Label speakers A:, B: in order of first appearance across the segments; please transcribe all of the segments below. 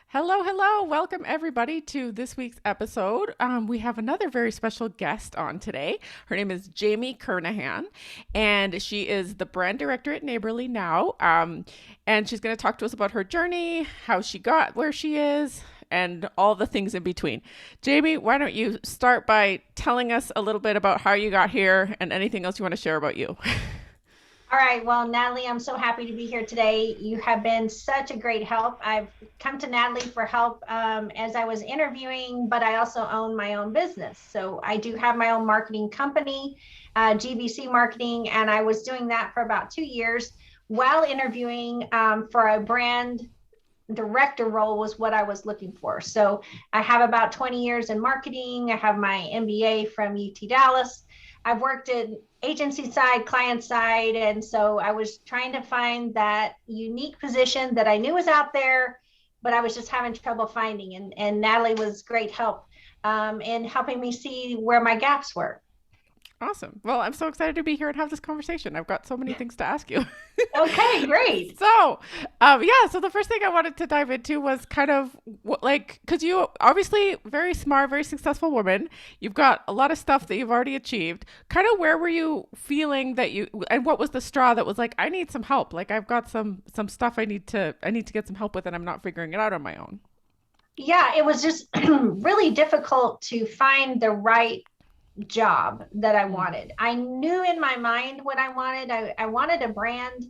A: Hello, hello. Welcome everybody to this week's episode. We have another very special guest on today. Her name is Jamie Kernahan, and she is the brand director at Neighborly now. And she's going to talk to us about her journey, how she got where she is, and all the things in between. Jamie, why don't you start by telling us a little bit about how you got here and anything else you want to share about you?
B: All right. Well, Natalie, I'm so happy to be here today. You have been such a great help. I've come to Natalie for help as I was interviewing, but I also own my own business. So I do have my own marketing company, GBC Marketing, and I was doing that for about 2 years while interviewing for a brand director role was what I was looking for. So I have about 20 years in marketing. I have my MBA from UT Dallas. I've worked in agency side, client side. And so I was trying to find that unique position that I knew was out there, but I was just having trouble finding. And Natalie was great help in helping me see where my gaps were.
A: Awesome. Well, I'm so excited to be here and have this conversation. I've got so many things to ask you.
B: Okay, great.
A: So the first thing I wanted to dive into was kind of because you obviously very smart, very successful woman. You've got a lot of stuff that you've already achieved. Kind of where were you feeling that and what was the straw that was like, I need some help. Like I've got some stuff I need to get some help with and I'm not figuring it out on my own.
B: Yeah, it was just really difficult to find the right job that I wanted. I knew in my mind what I wanted. I wanted a brand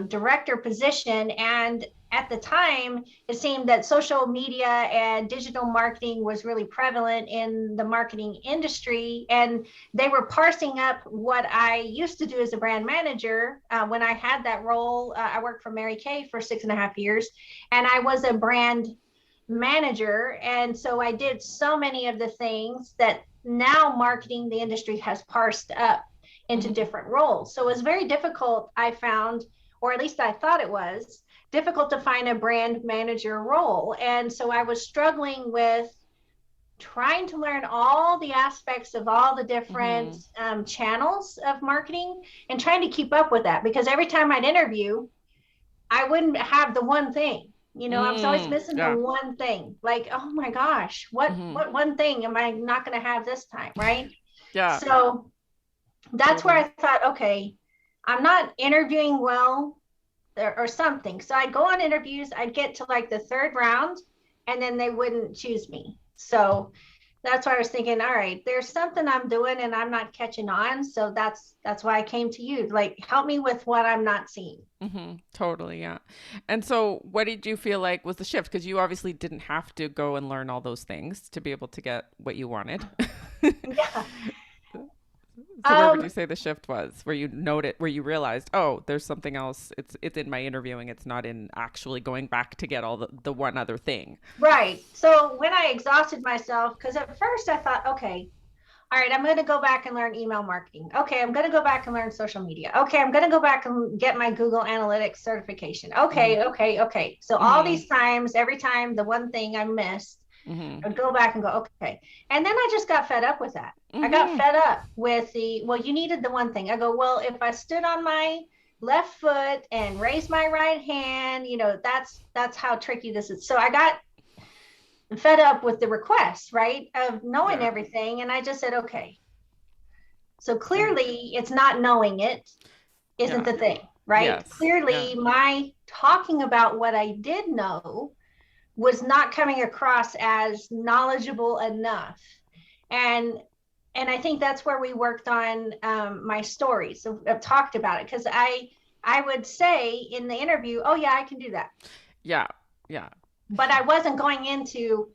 B: director position. And at the time, it seemed that social media and digital marketing was really prevalent in the marketing industry. And they were parsing up what I used to do as a brand manager. When I had that role, I worked for Mary Kay for 6.5 years, and I was a brand manager. And so I did so many of the things that now marketing the industry has parsed up into different roles. So it was very difficult, I found, or at least I thought it was difficult to find a brand manager role. And so I was struggling with trying to learn all the aspects of all the different
A: Mm-hmm.
B: channels of marketing and trying to keep up with that, because every time I'd interview, I wouldn't have the one thing. I was always missing the
A: Yeah.
B: one thing. Like, oh my gosh, what
A: Mm-hmm.
B: what one thing am I not going to have this time, right?
A: Yeah.
B: So that's where
A: Totally.
B: I thought, okay, I'm not interviewing well or something. So I'd go on interviews, I'd get to like the third round, and then they wouldn't choose me. So that's why I was thinking, all right, there's something I'm doing and I'm not catching on. So that's why I came to you. Like, help me with what I'm not seeing.
A: Totally, yeah. And so, what did you feel like was the shift? Because you obviously didn't have to go and learn all those things to be able to get what you wanted.
B: Yeah.
A: So, where would you
B: Um,
A: say the shift was? Where you noted, where you realized, oh, there's something else. It's in my interviewing. It's not in actually going back to get all the one other thing.
B: right. So when I exhausted myself, because at first I thought, okay, all right, I'm going to go back and learn email marketing. Okay, I'm going to go back and learn social media. Okay, I'm going to go back and get my Google Analytics certification.
A: Mm-hmm.
B: Okay. So all
A: Mm-hmm.
B: these times, every time the one thing I missed,
A: Mm-hmm.
B: I'd go back and go, okay. And then I just got fed up with that. I got
A: Mm-hmm.
B: fed up with well, you needed the one thing. I go, well, if I stood on my left foot and raised my right hand, that's how tricky this is. So I got fed up with the request, right? Of knowing
A: Yeah.
B: everything. And I just said, okay, so
A: Yeah.
B: clearly it's not knowing it isn't
A: Yeah.
B: the thing, right?
A: Yes. Yeah.
B: Clearly my talking about what I did know was not coming across as knowledgeable enough. And and I think that's where we worked on my stories. So I've talked about it because I would say in the interview, oh yeah, I can do that.
A: Yeah. Yeah.
B: But I wasn't going into,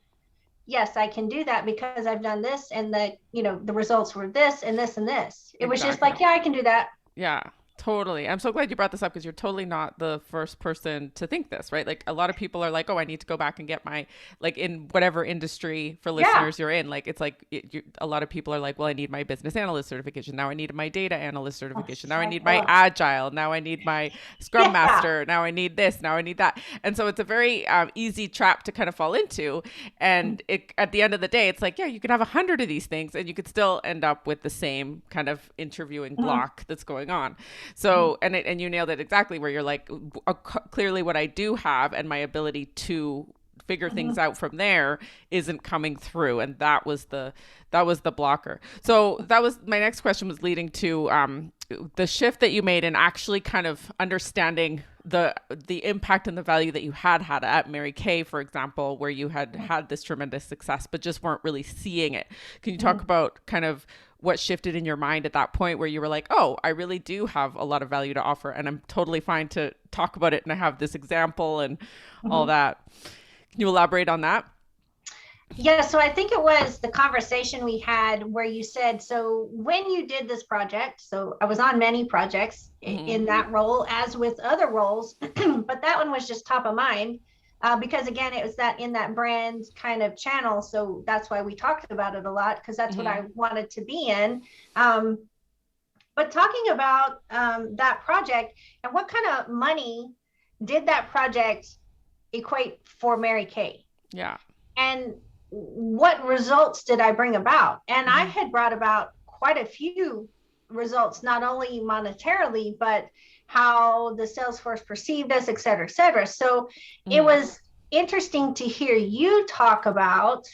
B: yes, I can do that because I've done this and the results were this and this and this. It was just
A: Exactly.
B: like, yeah, I can do that.
A: Yeah, totally. I'm so glad you brought this up because you're totally not the first person to think this, right? Like a lot of people are like, "Oh, I need to go back and get my like in whatever industry for
B: Yeah.
A: listeners you're in." Like it's like a lot of people are like, "Well, I need my business analyst certification. Now I need my data analyst certification. Now I need my agile. Now I need my scrum
B: Yeah.
A: master. Now I need this. Now I need that." And so it's a very easy trap to kind of fall into. And at the end of the day, it's like, yeah, you could have 100 of these things and you could still end up with the same kind of interviewing block that's going on. So, and you nailed it exactly where you're like, clearly what I do have and my ability to figure things
B: Mhm.
A: out from there isn't coming through. And that was the blocker. So that was my next question, was leading to the shift that you made in actually kind of understanding the impact and the value that you had at Mary Kay, for example, where you had this tremendous success, but just weren't really seeing it. Can you talk
B: Mhm.
A: about kind of what shifted in your mind at that point where you were like, oh, I really do have a lot of value to offer, and I'm totally fine to talk about it, and I have this example and all
B: Mhm.
A: that. Can you elaborate on that?
B: Yeah, so I think it was the conversation we had where you said, so when you did this project, so I was on many projects
A: Mm-hmm.
B: in that role, as with other roles, but that one was just top of mind because again, it was that in that brand kind of channel. So that's why we talked about it a lot because that's what
A: Mm-hmm.
B: I wanted to be in. Um, but talking about that project and what kind of money did that project equate for Mary Kay?
A: Yeah.
B: And what results did I bring about? And I
A: Mm-hmm.
B: had brought about quite a few results, not only monetarily, but how the sales force perceived us, et cetera, et cetera. So it
A: Mm-hmm.
B: was interesting to hear you talk about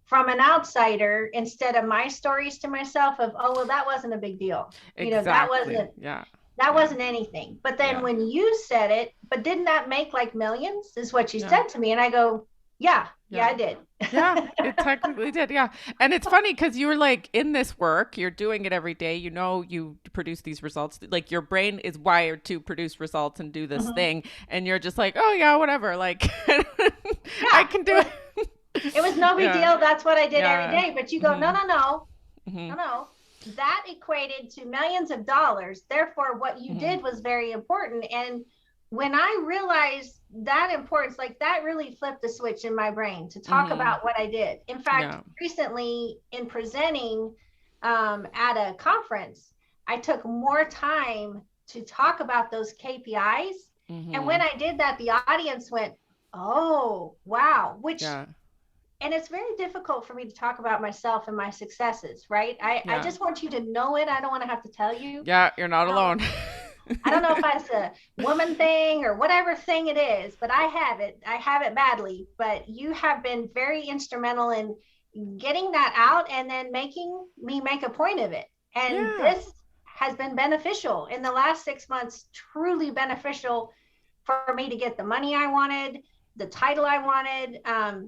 B: from an outsider instead of my stories to myself of, oh, well, that wasn't a big deal. You know, that
A: Exactly.
B: wasn't
A: Yeah.
B: that
A: Yeah.
B: wasn't anything. But then
A: Yeah.
B: when you said it, but didn't that make like millions, is what you
A: Yeah.
B: said to me. And I go, yeah, yeah,
A: Yeah.
B: I did.
A: Yeah, it technically did. Yeah. And it's funny because you were like in this work, you're doing it every day. You know, you produce these results. Like your brain is wired to produce results and do this
B: Mhm.
A: thing. And you're just like, oh, yeah, whatever. Like, I
B: Yeah,
A: can do it.
B: it was no big
A: Yeah.
B: deal. That's what I did every
A: Yeah.
B: day. But you go, no,
A: Hmm.
B: no, no,
A: Hmm.
B: no, no. That equated to millions of dollars. Therefore, what you
A: Hmm.
B: did was very important. And when I realized that importance, like that really flipped the switch in my brain to talk
A: Hmm.
B: about what I did. In fact,
A: Yeah.
B: recently in presenting at a conference, I took more time to talk about those KPIs. And when
A: Hmm.
B: I did that, the audience went, oh, wow, which
A: Yeah.
B: and it's very difficult for me to talk about myself and my successes, right? I
A: Yeah.
B: just want you to know it. I don't want to have to tell you.
A: Yeah. You're not
B: Um,
A: alone.
B: I don't know if it's a woman thing or whatever thing it is, but I have it. I have it badly. But you have been very instrumental in getting that out and then making me make a point of it. And
A: Yeah.
B: this has been beneficial in the last 6 months, truly beneficial for me to get the money I wanted, the title I wanted,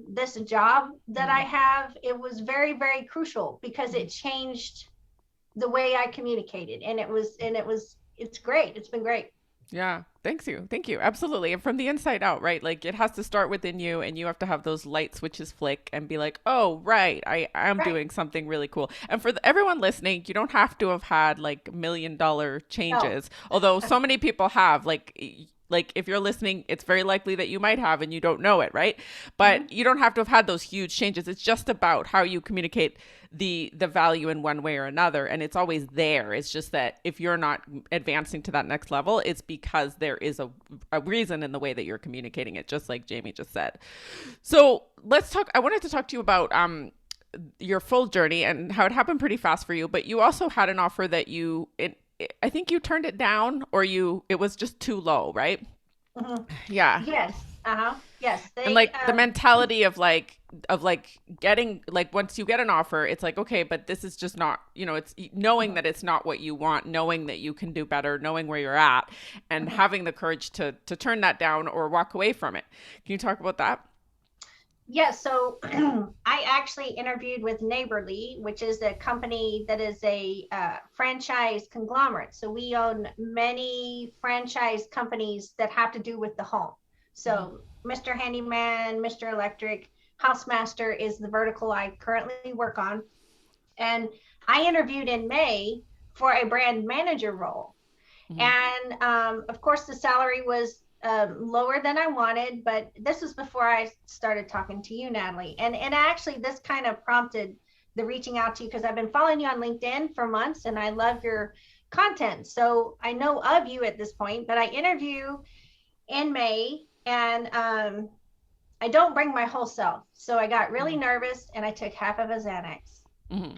B: this job that I
A: Hmm.
B: have. It was very, very crucial because
A: Hmm.
B: it changed the way I communicated. It's great. It's been great.
A: Yeah. Thanks you. Thank you. Absolutely. And from the inside out, right? Like it has to start within you and you have to have those light switches flick and be like, oh, right. I'm
B: Right.
A: doing something really cool. And for everyone listening, you don't have to have had like $1 million
B: No.
A: changes. Although so many people have like if you're listening, it's very likely that you might have and you don't know it, right? But
B: Mhm.
A: you don't have to have had those huge changes. It's just about how you communicate the value in one way or another, and it's always there. It's just that if you're not advancing to that next level, it's because there is a reason in the way that you're communicating it, just like Jamie just said. So let's talk. I wanted to talk to you about your full journey and how it happened pretty fast for you, but you also had an offer that I think you turned it down, or it was just too low, right?
B: Mhm.
A: Yeah.
B: Yes. Uh-huh. Yes.
A: And
B: They
A: like the mentality of like getting, like once you get an offer, it's like, okay, but this is just not, it's knowing
B: Mhm.
A: that it's not what you want, knowing that you can do better, knowing where you're at, and
B: Mhm.
A: having the courage to turn that down or walk away from it. Can you talk about that?
B: Yeah, so I actually interviewed with Neighborly, which is a company that is a franchise conglomerate. So we own many franchise companies that have to do with the home.
A: Hmm.
B: So Mr. Handyman, Mr. Electric, Housemaster is the vertical I currently work on. And I interviewed in May for a brand manager role.
A: Hmm.
B: And of course, the salary was lower than I wanted, but this was before I started talking to you, Natalie. And actually, this kind of prompted the reaching out to you because I've been following you on LinkedIn for months and I love your content. So I know of you at this point, but I interview in May and I don't bring my whole self. So I got really
A: Hmm.
B: nervous and I took half of a Xanax.
A: Hmm.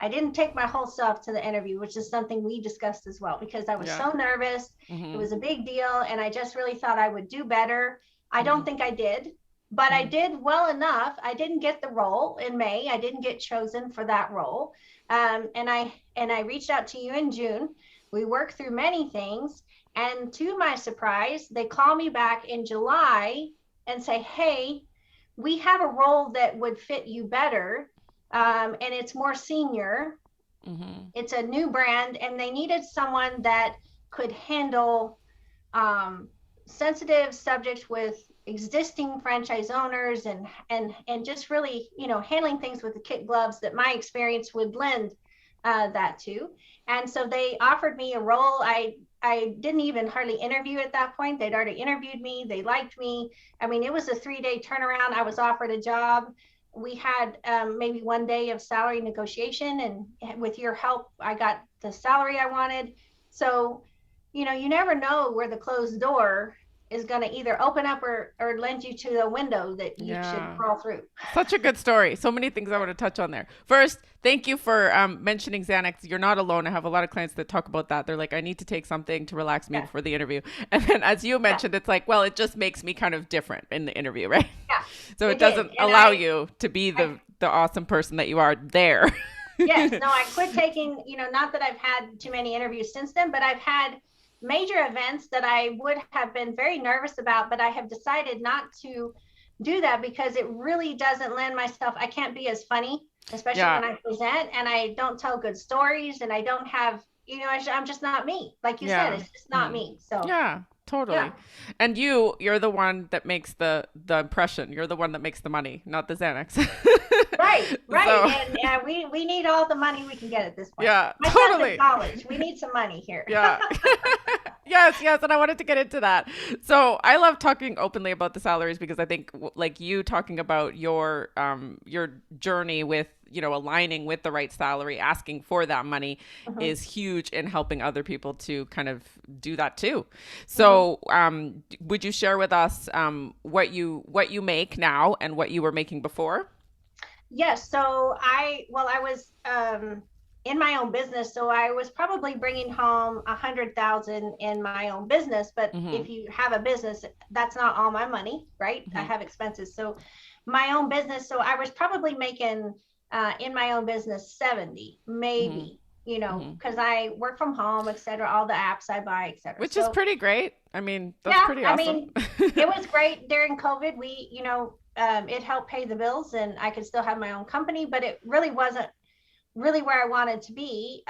B: I didn't take my whole self to the interview, which is something we discussed as well, because I was
A: Yeah.
B: so nervous. It
A: Hmm.
B: was a big deal. And I just really thought I would do better. I don't
A: Hmm.
B: think I did, but I
A: Mm-hmm.
B: did well enough. I didn't get the role in May. I didn't get chosen for that role. And I reached out to you in June. We worked through many things, and to my surprise, they call me back in July and say, "Hey, we have a role that would fit you better, and it's more senior.
A: Mm-hmm.
B: It's a new brand, and they needed someone that could handle um, sensitive subjects with existing franchise owners and just really handling things with the kid gloves that my experience would lend that to." And so they offered me a role. I didn't even hardly interview at that point. They'd already interviewed me. They liked me. I mean, it was a 3-day turnaround. I was offered a job. We had maybe 1 day of salary negotiation, and with your help, I got the salary I wanted. So you never know where the closed door is going to either open up or lend you to a window that you should
A: Yeah.
B: crawl through.
A: Such a good story. So many things I want to touch on there. First, thank you for mentioning Xanax. You're not alone. I have a lot of clients that talk about that. They're like, I need to take something to relax me
B: Yeah,
A: before the interview. And then, as you
B: yeah,
A: mentioned, it's like, well, it just makes me kind of different in the interview, right?
B: yeah.
A: So it
B: It did,
A: doesn't
B: and
A: allow you to be
B: I
A: the awesome person that you are there.
B: yes, no, I quit taking. Not that I've had too many interviews since then, but I've had major events that I would have been very nervous about, but I have decided not to do that because it really doesn't lend myself. I can't be as funny, especially
A: Yeah.
B: when I present, and I don't tell good stories, and I don't have, I'm just not me. Like you said,
A: Yeah.
B: it's just not
A: Mhm.
B: me. So,
A: Yeah,
B: yeah.
A: totally. And you're the one that makes the impression. You're the one that makes the money, not the Xanax.
B: Right, right.
A: So,
B: And we need all the money we can get at this point.
A: yeah,
B: My son's in
A: totally.
B: college. We need some money here.
A: Yeah. Yes, yes, and I wanted to get into that. So I love talking openly about the salaries because I think like you talking about your journey with aligning with the right salary, asking for that money
B: Mhm,
A: is huge in helping other people to kind of do that too.
B: mhm.
A: So would you share with us what you make now and what you were making before?
B: Yes. So I was in my own business, so I was probably bringing home 100,000 in my own business. But
A: Mm-hmm.
B: if you have a business, that's not all my money, right? I
A: Mm-hmm.
B: have expenses. So my own business, so I was probably making in my own business 70,
A: Mm-hmm.
B: maybe,
A: Mm-hmm.
B: because I work from home, et cetera, all the apps I buy, et cetera.
A: Which is
B: So
A: pretty great. I mean, that's
B: yeah,
A: pretty
B: I
A: awesome.
B: mean, it was great during COVID. It helped pay the bills, and I could still have my own company, but it really wasn't really where I wanted to be.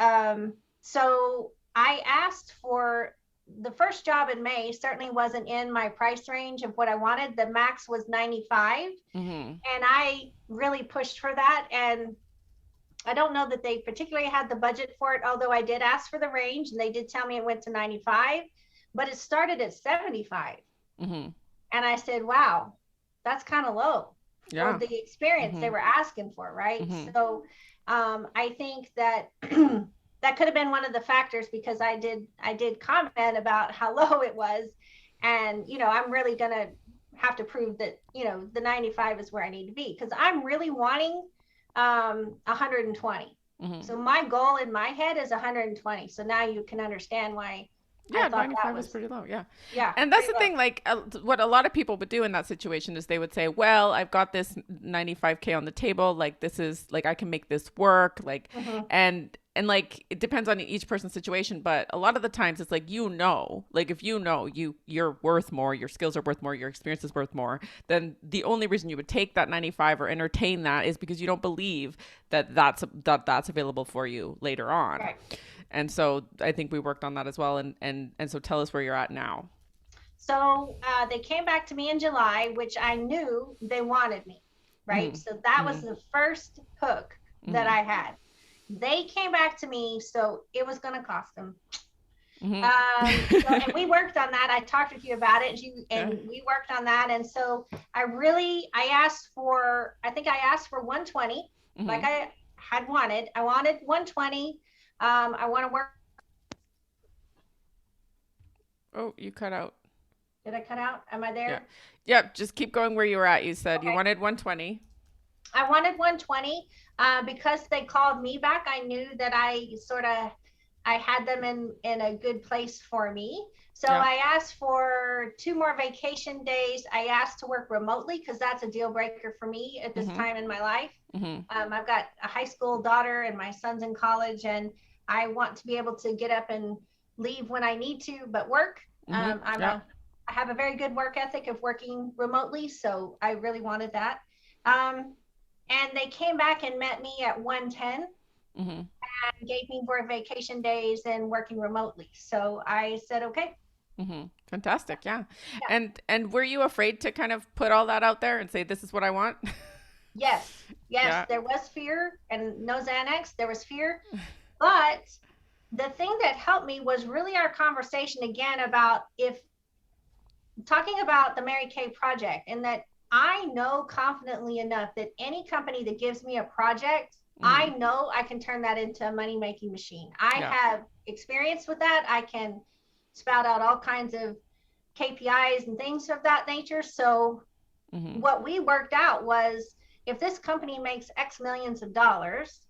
B: So I asked for the first job in May, certainly wasn't in my price range of what I wanted. The max was 95,
A: Mm-hmm.
B: and I really pushed for that. And I don't know that they particularly had the budget for it, although I did ask for the range and they did tell me it went to 95, but it started at 75.
A: Mm-hmm.
B: And I said, wow, that's kind of low for
A: Yeah.
B: the experience they
A: Mm-hmm.
B: were asking for, right?
A: Mm-hmm.
B: So I think that that could have been one of the factors, because I did comment about how low it was. And, I'm really going to have to prove that, the 95 is where I need to be, because I'm really wanting 120.
A: Mm-hmm.
B: So my goal in my head is 120. So now you can understand why I
A: Yeah,
B: thought that
A: 95 is
B: was,
A: pretty low. Yeah.
B: yeah,
A: And that's
B: pretty
A: the
B: low.
A: thing, like what a lot of people would do in that situation is they would say, well, I've got this 95K on the table. Like, this is like, I can make this work. Like,
B: Mm-hmm.
A: and like, it depends on each person's situation. But a lot of the times it's like, like if you're worth more, your skills are worth more, your experience is worth more, then the only reason you would take that 95 or entertain that is because you don't believe that that's available for you later on.
B: Right.
A: And so I think we worked on that as well. And so tell us where you're at now.
B: So they came back to me in July, which I knew they wanted me, right?
A: Mm-hmm.
B: So that was
A: Mm-hmm.
B: the first hook that
A: Mm-hmm.
B: I had. They came back to me, so it was going to cost them. And
A: Mm-hmm.
B: we worked on that. I talked with you about it,
A: Yeah.
B: and we worked on that. And so I asked for, I think I asked for 120, like
A: Mm-hmm.
B: I had wanted. I wanted 120. I want to work.
A: Oh, you cut out.
B: Did I cut out? Am I
A: Yeah.
B: there?
A: Yep. Just keep going where you were at. You said you
B: Okay.
A: wanted 120.
B: I wanted 120 because they called me back. I knew that I sort of I had them in a good place for me. So
A: Yeah.
B: I asked for 2 more vacation days. I asked to work remotely because that's a deal breaker for me at this
A: Mhm.
B: time in my life.
A: Mhm.
B: I've got a high school daughter and my son's in college, and I want to be able to get up and leave when I need to, but work.
A: Mhm. Yeah.
B: I have a very good work ethic of working remotely, so I really wanted that. Um, and they came back and met me at 110
A: Mhm.
B: and gave me more vacation days and working remotely. So I said, okay,
A: Fantastic. Yeah.
B: yeah,
A: And were you afraid to kind of put all that out there and say this is what I want?
B: yes, yes,
A: Yeah.
B: there was fear and no Xanax, there was fear. But the thing that helped me was really our conversation again about if talking about the Mary Kay project, and that I know confidently enough that any company that gives me a project, I
A: Mhm.
B: know I can turn that into a money making machine. I
A: Yeah.
B: have experience with that. I can spout out all kinds of KPIs and things of that nature. So,
A: Mhm.
B: what we worked out was if this company makes X millions of dollars,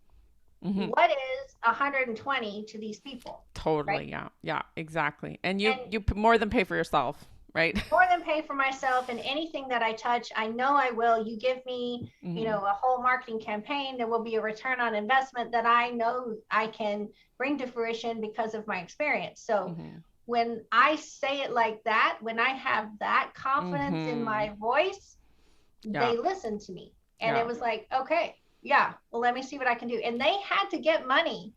A: Mhm.
B: what is 120 to these people? Right.
A: Totally. Yeah. Yeah. Exactly. And
B: And
A: more than pay for yourself, right?
B: more than pay for myself, and anything that I touch, I know I will. You give me,
A: Mhm.
B: a whole marketing campaign, there will be a return on investment that I know I can bring to fruition because of my experience. So
A: Mhm.
B: when I say it like that, when I have that confidence in
A: Mhm.
B: my voice,
A: Yeah.
B: they listen to me. And it
A: Yeah.
B: was like, okay, yeah, well, let me see what I can do. And they had to get money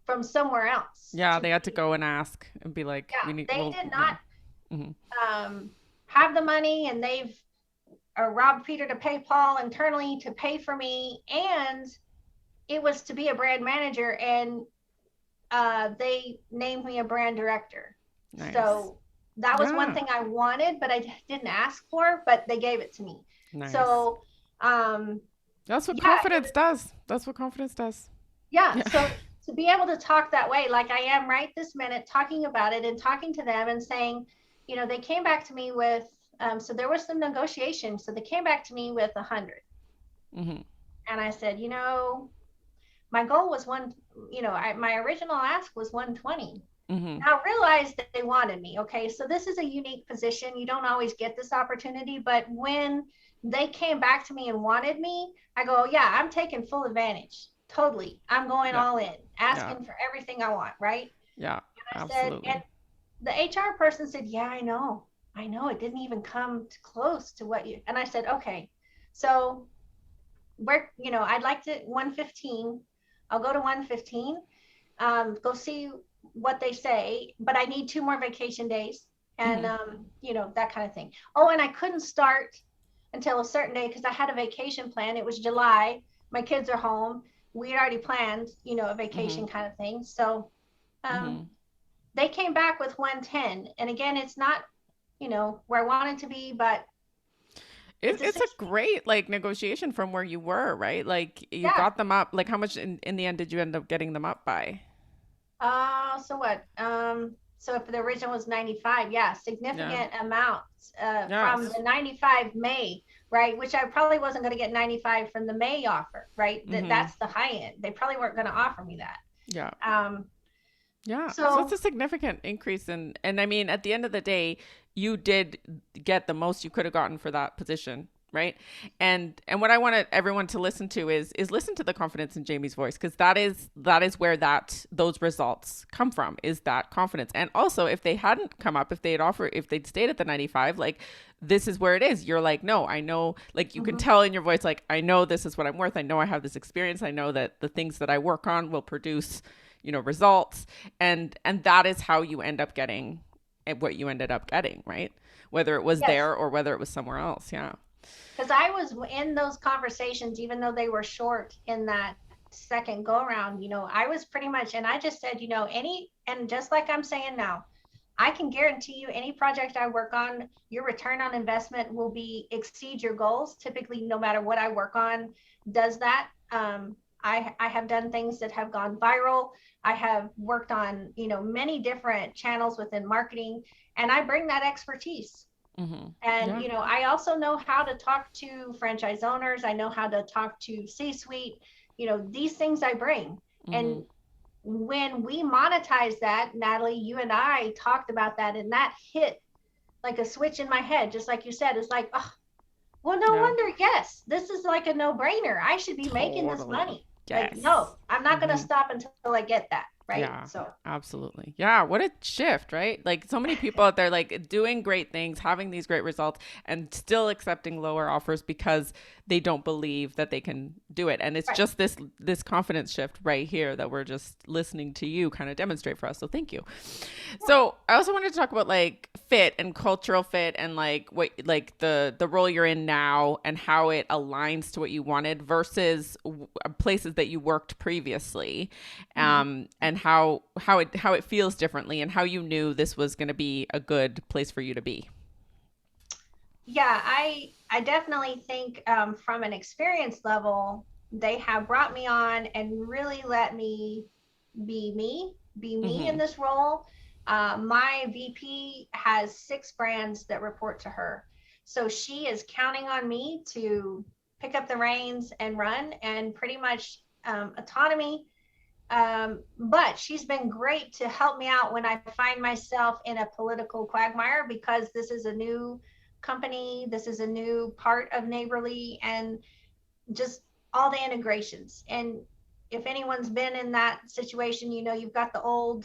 B: from somewhere else
A: Yeah.
B: to
A: They had to
B: be,
A: go and ask and be like,
B: yeah,
A: we need.
B: they
A: Well.
B: did
A: Yeah.
B: not
A: Mhm.
B: um, have the money, and they've robbed Peter to pay Paul internally to pay for me. And it was to be a brand manager, and they named me a brand director.
A: Nice.
B: So that was one
A: Yeah.
B: thing I wanted, but I didn't ask for, but they gave it to me.
A: Nice.
B: So, um,
A: That's what
B: yeah,
A: confidence does. That's what confidence does.
B: yeah.
A: Yeah.
B: So to be able to talk that way, like I am right this minute, talking about it and talking to them and saying, they came back to me with, so there was some negotiation. So they came back to me with 100.
A: Mhm.
B: And I said, my goal was my original ask was 120.
A: Mhm.
B: Now I realized that they wanted me. Okay. So this is a unique position. You don't always get this opportunity, but when they came back to me and wanted me, I go, yeah, I'm taking full advantage. Totally. I'm going
A: Yeah.
B: all in,
A: Yeah.
B: asking for everything I want. Right.
A: Yeah.
B: I said, and
A: Absolutely.
B: the HR person said, yeah, I know. I know. It didn't even come close to what you, and I said, okay. So I'd like to 115. I'll go to 115, go see what they say, but I need 2 more vacation days and,
A: Mhm.
B: that kind of thing. Oh, and I couldn't start until a certain day because I had a vacation plan. It was July. My kids are home. We had already planned, a
A: Mhm.
B: vacation kind of thing. So, um,
A: Mhm.
B: they came back with 110. And again, it's not, where I wanted to be, but it's a
A: It's a
B: 60.
A: great like negotiation from where you were, right? Like you
B: Yeah.
A: got them up. Like how much in the end did you end up getting them up by?
B: So what? So if the original was 95, yeah,
A: Yeah.
B: significant amounts from
A: Yes.
B: the 95 May, right? Which I probably wasn't going to get 95 from the May offer, right?
A: Mhm.
B: That's the high end. They probably weren't going to offer me that.
A: Yeah.
B: Um,
A: Yeah. So it's
B: so
A: a significant increase and I mean at the end of the day, you did get the most you could have gotten for that position, right? And what I want everyone to listen to is listen to the confidence in Jamie's voice because that is where those results come from is that confidence. And also if they hadn't come up, if they'd stayed at the 95, like this is where it is. You're like, no, I know, like you can
B: mhm,
A: tell in your voice, like, I know this is what I'm worth. I know I have this experience. I know that the things that I work on will produce results and that is how you end up getting what you ended up getting, right? Whether it was
B: yes,
A: there or whether it was somewhere else. Yeah.
B: because I was in those conversations, even though they were short in that second go around, I was pretty much, and I just said, and just like I'm saying now, I can guarantee you any project I work on, your return on investment will be exceed your goals. Typically, no matter what I work on, does that. I have done things that have gone viral. I have worked on, many different channels within marketing, and I bring that expertise.
A: Mm-hmm.
B: And,
A: Yeah.
B: I also know how to talk to franchise owners. I know how to talk to C suite, these things I bring.
A: Mm-hmm.
B: And when we monetized that, Natalie, you and I talked about that, and that hit like a switch in my head, just like you said. It's like, oh, well, no
A: Yeah.
B: wonder. Yes, this is like a no brainer. I should be making this
A: Totally.
B: money. Like,
A: Yes.
B: no, I'm not going to stop until I get that. Right.
A: Yeah,
B: So,
A: absolutely. Yeah, what a shift, right? Like so many people out there like doing great things, having these great results and still accepting lower offers because they don't believe that they can do it. And it's
B: right.
A: just this confidence shift right here that we're just listening to you kind of demonstrate for us. So thank you.
B: Yeah.
A: So I also wanted to talk about like fit and cultural fit and like what like the role you're in now and how it aligns to what you wanted versus places that you worked previously,
B: Mhm.
A: and how it feels differently and how you knew this was going to be a good place for you to be.
B: Yeah, I definitely think from an experience level, they have brought me on and really let me be me in
A: Mm-hmm.
B: this role. My VP has 6 brands that report to her, so she is counting on me to pick up the reins and run, and pretty much autonomy. But she's been great to help me out when I find myself in a political quagmire, because this is a new company, this is a new part of Neighborly, and just all the integrations. And if anyone's been in that situation, you've got the old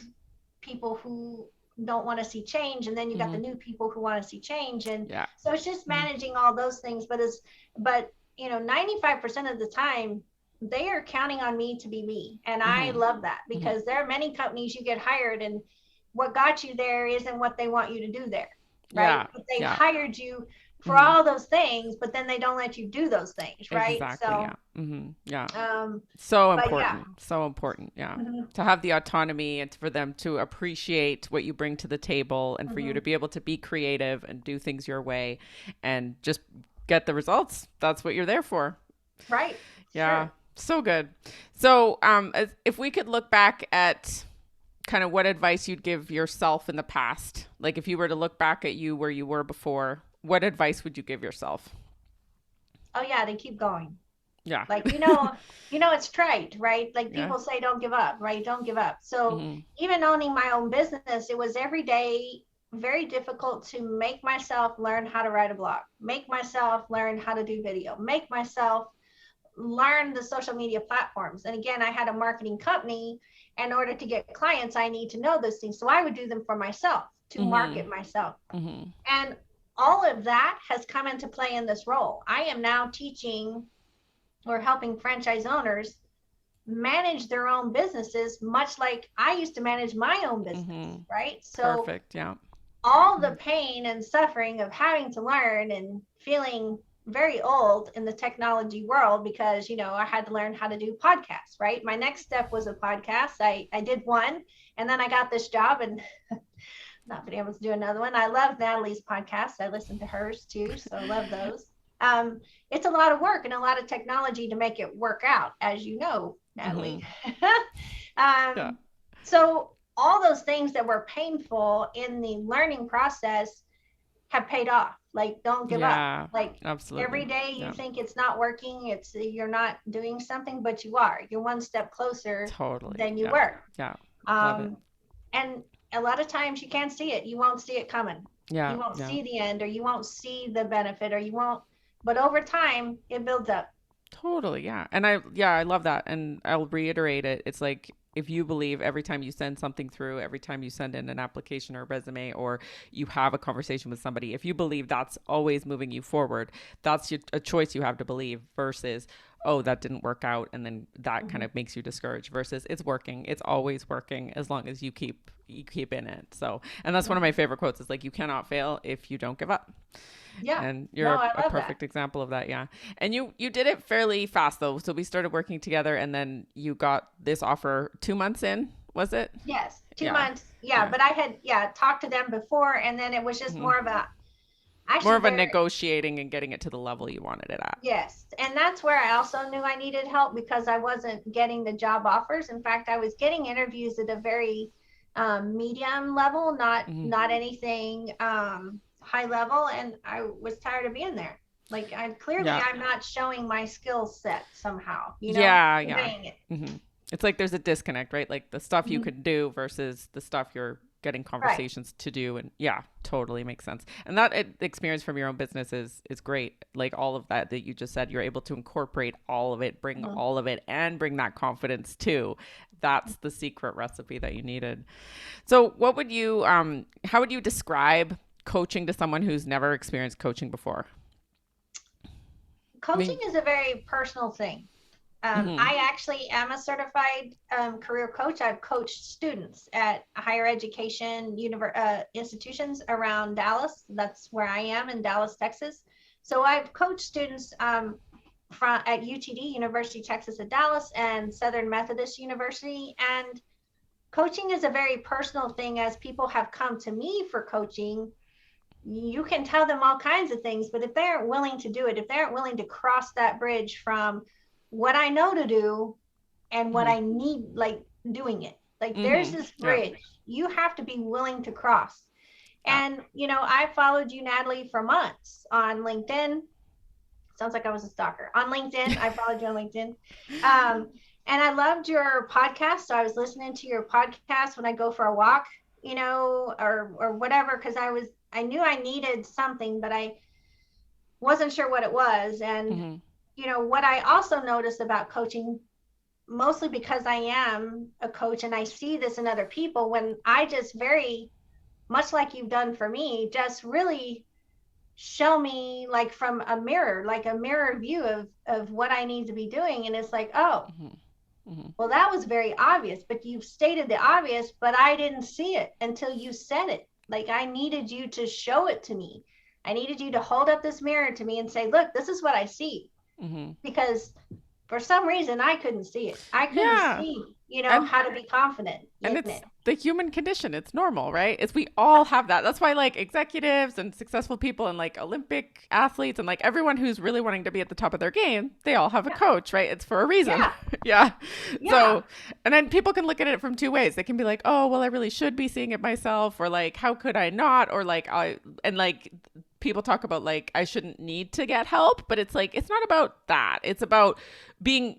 B: people who don't want to see change, and then you got
A: Mm-hmm.
B: the new people who want to see change. And
A: Yeah.
B: so it's just
A: Mm-hmm.
B: managing all those things. But 95% of the time they are counting on me to be me, and I
A: Mm-hmm.
B: love that,
A: Mm-hmm.
B: because there are many companies you get hired, and what got you there isn't what they want you to do there, right?
A: Yeah.
B: But they've
A: Yeah.
B: hired you for
A: Mm-hmm.
B: all those things, but then they don't let you do those things, right?
A: Exactly.
B: So
A: Yeah. Mm-hmm. Yeah.
B: um
A: So
B: but yeah.
A: important. So important. Yeah.
B: Hmm.
A: To have the autonomy and for them to appreciate what you bring to the table and for you to
B: Hmm.
A: be able to be creative and do things your way and just get the results. That's what you're there for.
B: Right.
A: Yeah.
B: Sure.
A: So good. So, if we could look back at kind of what advice you'd give yourself in the past, like if you were to look back at you where you were before, what advice would you give yourself?
B: Oh yeah, they keep going.
A: Yeah.
B: Like, it's trite, right? Like
A: Yeah.
B: people say, don't give up, right? Don't give up. So
A: Mm-hmm.
B: even owning my own business, it was every day very difficult to make myself learn how to write a blog, make myself learn how to do video, make myself learn the social media platforms. And again, I had a marketing company. In order to get clients, I need to know those things. So I would do them for myself to
A: Mm-hmm.
B: market myself.
A: Mm-hmm.
B: And all of that has come into play in this role. I am now teaching or helping franchise owners manage their own businesses, much like I used to manage my own business,
A: Mm-hmm.
B: right? So
A: Perfect. Yeah.
B: all the
A: Mm-hmm.
B: pain and suffering of having to learn and feeling very old in the technology world, because I had to learn how to do podcasts, right? My next step was a podcast. I did one, and then I got this job, and not been able to do another one. I love Natalie's podcast. I listen to hers too, so I love those. It's a lot of work and a lot of technology to make it work out, as you know,
A: Mm-hmm.
B: Natalie.
A: Yeah.
B: um, so all those things that were painful in the learning process have paid off. Like, don't give up.
A: Yeah.
B: Like, every
A: Absolutely.
B: day you
A: Yeah.
B: think it's not working, you're not doing something, but you are. You're one step closer
A: Totally.
B: than you
A: Yeah.
B: were.
A: Yeah. Love it.
B: Um, and a lot of times you can't see it. You won't see it coming.
A: Yeah.
B: You won't
A: Yeah.
B: see the end, or you won't see the benefit, or you won't. But over time, it builds up.
A: Totally, yeah. And I love that. And I'll reiterate it. It's like if you believe every time you send something through, every time you send in an application or a resume or you have a conversation with somebody, if you believe that's always moving you forward, that's a choice you have to believe versus, oh, that didn't work out. And then that kind
B: Mhm.
A: of makes you discouraged versus it's working. It's always working as long as you keep in it. So, and that's one of my
B: Mhm.
A: favorite quotes is like, you cannot fail if you don't give up.
B: Yeah.
A: And
B: No,
A: you're
B: I
A: a
B: love that.
A: perfect example of that. Yeah. And you did it fairly fast though. So we started working together and then you got this offer 2 months in, was it?
B: Yes, two
A: Yeah.
B: months. Yeah,
A: Yeah.
B: but I had talked to them before, and then it was just
A: Hmm.
B: more of a
A: More
B: actually
A: of a
B: there.
A: negotiating and getting it to the level you wanted it at.
B: Yes, and that's where I also knew I needed help, because I wasn't getting the job offers. In fact, I was getting interviews at a very medium level,
A: Hmm.
B: not anything high level, and I was tired of being there. Like,
A: Yeah.
B: I'm not showing my skill set somehow,
A: Yeah. Yeah.
B: conveying it.
A: Hmm. It's like there's a disconnect, right? Like the stuff you
B: Mhm.
A: can do versus the stuff you're getting
B: Right.
A: conversations to do. And yeah, totally makes sense. And that experience from your own business is great. Like all of that you just said, you're able to incorporate all of it, bring
B: Mhm.
A: all of it, and bring that confidence too. That's the secret recipe that you needed. So what would you how would you describe coaching to someone who's never experienced coaching before? I
B: Coaching
A: mean,
B: is a very personal thing.
A: mm-hmm,
B: I actually am a certified career coach. I've coached students at higher education institutions around Dallas. That's where I am in Dallas, Texas. So I've coached students from at UTD, University of Texas at Dallas, and Southern Methodist University. And coaching is a very personal thing. As people have come to me for coaching, you can tell them all kinds of things, but if they aren't willing to do it, if they aren't willing to cross that bridge from what I know to do and what
A: mm-hmm,
B: I need, like doing it, like there's
A: mm-hmm,
B: this
A: yeah,
B: bridge you have to be willing to cross.
A: yeah.
B: And, I followed you, Natalie, for months on LinkedIn. Sounds like I was a stalker. On LinkedIn, I followed you on LinkedIn. Um, and I loved your podcast. So I was listening to your podcast when I go for a walk, or whatever, because I knew I needed something, but I wasn't sure what it was. And,
A: Mm-hmm,
B: what I also noticed about coaching, mostly because I am a coach and I see this in other people, when I just very much like you've done for me, just really show me like from a mirror, like a mirror view of what I need to be doing. And it's like, oh,
A: mm-hmm, mm-hmm.
B: well, that was very obvious, but you've stated the obvious, but I didn't see it until you said it. Like I needed you to show it to me. I needed you to hold up this mirror to me and say, look, this is what I see.
A: Mm-hmm.
B: Because for some reason I couldn't see it. I couldn't
A: Yeah.
B: see,
A: And
B: how to be confident
A: and
B: in
A: it's
B: it.
A: the human condition. It's normal, right? It's we all have that. That's why like executives and successful people and like Olympic athletes and like everyone who's really wanting to be at the top of their game, they all have a
B: Yeah.
A: coach, right? It's for a reason.
B: Yeah.
A: Yeah.
B: Yeah.
A: So, and then people can look at it from two ways. They can be like, "Oh, well I really should be seeing it myself," or like, "How could I not?" Or like I and like people talk about like I shouldn't need to get help, but it's like it's not about that. It's about being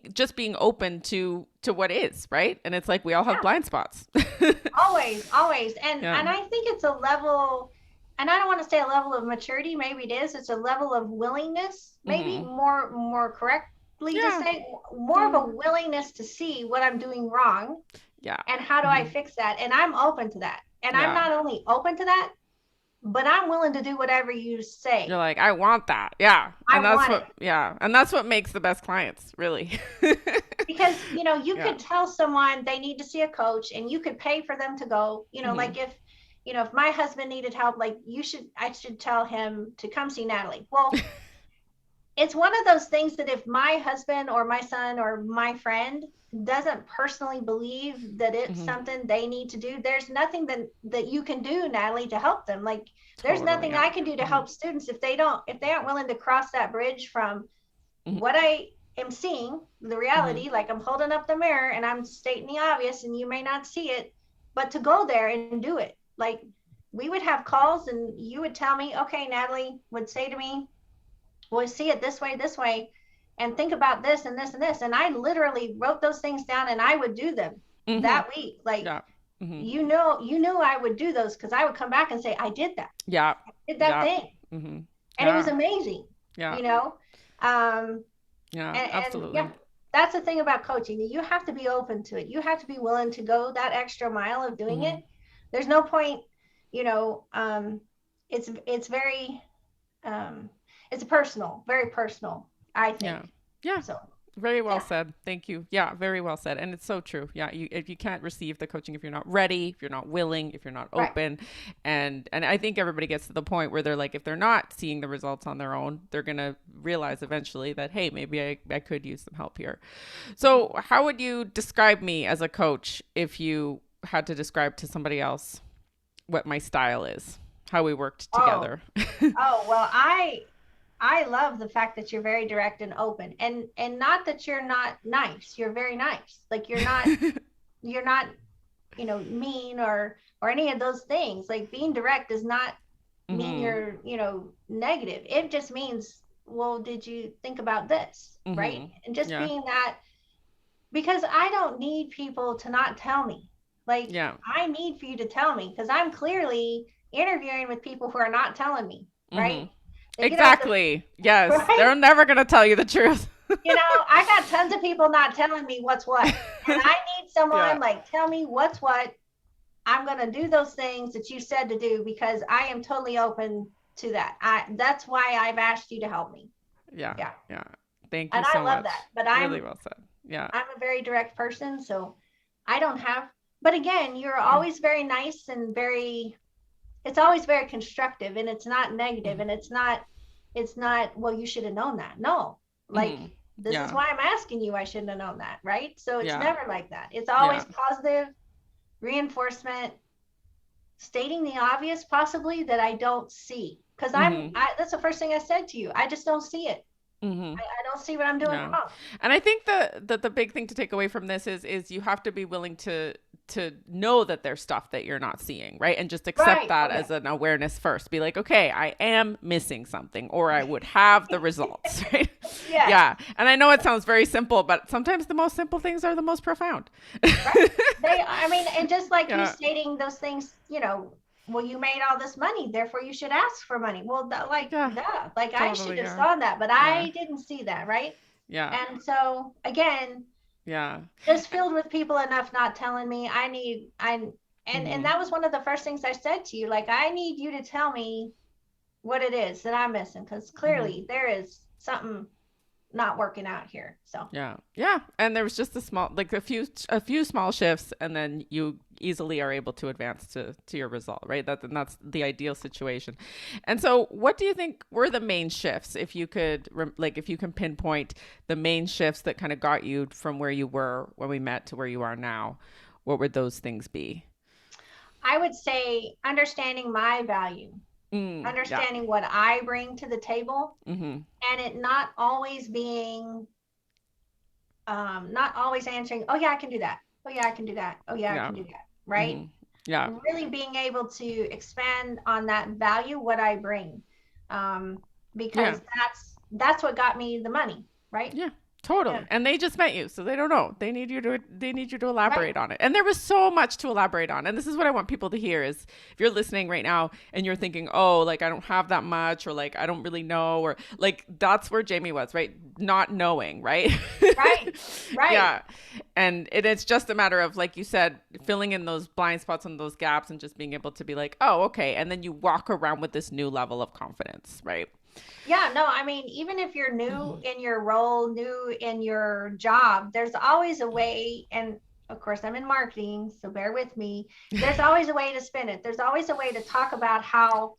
A: open to what is, right? And it's like we all have
B: Yeah.
A: blind spots.
B: Always, always. And
A: Yeah.
B: and I think it's a level, and I don't want to say a level of maturity, maybe it is. It's a level of willingness, maybe
A: Mhm.
B: more correctly to
A: Yeah.
B: say, more of
A: Yeah.
B: a willingness to see what I'm doing wrong
A: Yeah.
B: and how do I
A: Mhm.
B: fix that. And I'm open to that. And I'm
A: Yeah.
B: not only open to that, but I'm willing to do whatever you
A: You're
B: say.
A: like, I want that. Yeah.
B: I
A: And that's
B: want it.
A: what yeah. And that's what makes the best clients, really.
B: Because you
A: Yeah.
B: could tell someone they need to see a coach and you could pay for them to go,
A: Mhm.
B: like if my husband needed help, like I should tell him to come see Natalie. Well, it's one of those things that if my husband or my son or my friend doesn't personally believe that it's
A: Mhm.
B: something they need to do, there's nothing that you can do, Natalie, to help them. Like there's
A: Totally.
B: nothing
A: Yeah.
B: I can do to
A: Mhm.
B: help students if they aren't willing to cross that bridge from
A: Mhm.
B: what I am seeing, the
A: Mhm.
B: reality, like I'm holding up the mirror and I'm stating the obvious and you may not see it, but to go there and do it. Like we would have calls and you would tell me, okay, Natalie would say to me, well, see it this way, and think about this and this and this. And I literally wrote those things down and I would do them
A: Mhm.
B: that week. Like,
A: Yeah. Mhm.
B: you knew I would do those because I would come back and say, I did that,
A: Yeah.
B: did that
A: Yeah.
B: thing.
A: Mhm.
B: And it was
A: Yeah.
B: amazing,
A: Yeah.
B: you know? Um,
A: Yeah.
B: and yeah,
A: Absolutely.
B: that's the thing about coaching. You have to be open to it. You have to be willing to go that extra mile of doing it.
A: Mhm.
B: There's no point, you know, it's very um it's personal, very personal, I
A: Yeah.
B: think.
A: Yeah.
B: So
A: Very well
B: yeah,
A: said. Thank you. Yeah, very well said. And it's so true. Yeah, if you can't receive the coaching if you're not ready, if you're not willing, if you're not
B: right.
A: open, and I think everybody gets to the point where they're like if they're not seeing the results on their own, they're going to realize eventually that hey, maybe I could use some help here. So, how would you describe me as a coach if you had to describe to somebody else what my style is, how we worked
B: Oh,
A: together?
B: well, I love the fact that you're very direct and open, and not that you're not nice. You're very nice. Like you're not, mean or any of those things. Like being direct does not mean
A: Mhm.
B: you're, negative. It just means, well, did you think about this, right?
A: Mhm.
B: And just
A: Yeah.
B: being that because I don't need people to not tell me. Like,
A: Yeah.
B: I need for you to tell me because I'm clearly interviewing with people who are not telling me, right?
A: Mm-hmm.
B: They get off the
A: Exactly. Yes.
B: right.
A: They're never going to tell you the truth.
B: I got tons of people not telling me what's what. And I need
A: Yeah.
B: someone like, tell me what's what. I'm going to do those things that you said to do because I am totally open to that. That's why I've asked you to help me.
A: Yeah.
B: Yeah.
A: Yeah. Thank you
B: And I
A: so
B: love
A: much.
B: that. But
A: Really well said. Yeah.
B: I'm a very direct person, so I don't have, but again, you're always very nice and very, it's always very constructive and it's not negative and it's not, well, you should have known that. No, like,
A: Mm-hmm.
B: this is
A: Yeah.
B: why I'm asking you. I shouldn't have known that. Right. So it's
A: Yeah.
B: never like that. It's always
A: Yeah.
B: positive reinforcement, stating the obvious, possibly that I don't see. Because
A: Mm-hmm.
B: that's the first thing I said to you. I just don't see it.
A: Mm-hmm.
B: I don't see what I'm doing
A: Yeah.
B: wrong.
A: And I think the big thing to take away from this is you have to be willing to know that there's stuff that you're not seeing, right? And just accept
B: Right.
A: that
B: Okay.
A: as an awareness first. Be like, okay, I am missing something or I would have the results, right?
B: Yes.
A: Yeah. And I know it sounds very simple, but sometimes the most simple things are the most profound.
B: Right. I mean, and just like you
A: Yeah.
B: stating those things, well, you made all this money, therefore you should ask for money. Well, like,
A: Yeah.
B: duh, like I should
A: Totally.
B: have
A: Yeah.
B: saw that, but
A: Yeah.
B: I didn't see that, right?
A: Yeah.
B: And so again,
A: Yeah.
B: just filled with people enough not telling me I need, and
A: Mhm.
B: that was one of the first things I said to you. Like, I need you to tell me what it is that I'm missing, because
A: Mhm.
B: clearly there is something not working out here. So
A: Yeah. Yeah. And there was just a small, like a few small shifts, and then you easily are able to advance to your result, right? And that's the ideal situation. And so, what do you think were the main shifts, if you could, like, if you can pinpoint the main shifts that kind of got you from where you were when we met to where you are now? What would those things be?
B: I would say understanding my value,
A: Yeah.
B: understanding what I bring to the table,
A: Mm-hmm.
B: and it not always being, not always answering, oh, yeah, I can do that. Oh, yeah, I can do that. Oh, yeah, I
A: Yeah.
B: can do that. Right.
A: Mm-hmm. Yeah.
B: Really being able to expand on that value, what I bring,
A: Yeah.
B: because that's what got me the money. Right.
A: Yeah,
B: Yeah.
A: totally. And they just met you, so they don't know. They need you to
B: Right.
A: elaborate on it. And there was so much to elaborate on. And this is what I want people to hear is if you're listening right now and you're thinking, "Oh, like I don't have that much," or like I don't really know, or like that's where Jamie was, right? Not knowing, right?
B: Right. Right.
A: Yeah. And it's just a matter of, like you said, filling in those blind spots and those gaps and just being able to be like, "Oh, okay." And then you walk around with this new level of confidence, right?
B: Yeah, no, I mean, even if you're new
A: Mhm.
B: in your role, new in your job, there's always a way. And of course, I'm in marketing, so bear with me. There's always a way to spin it. There's always a way to talk about how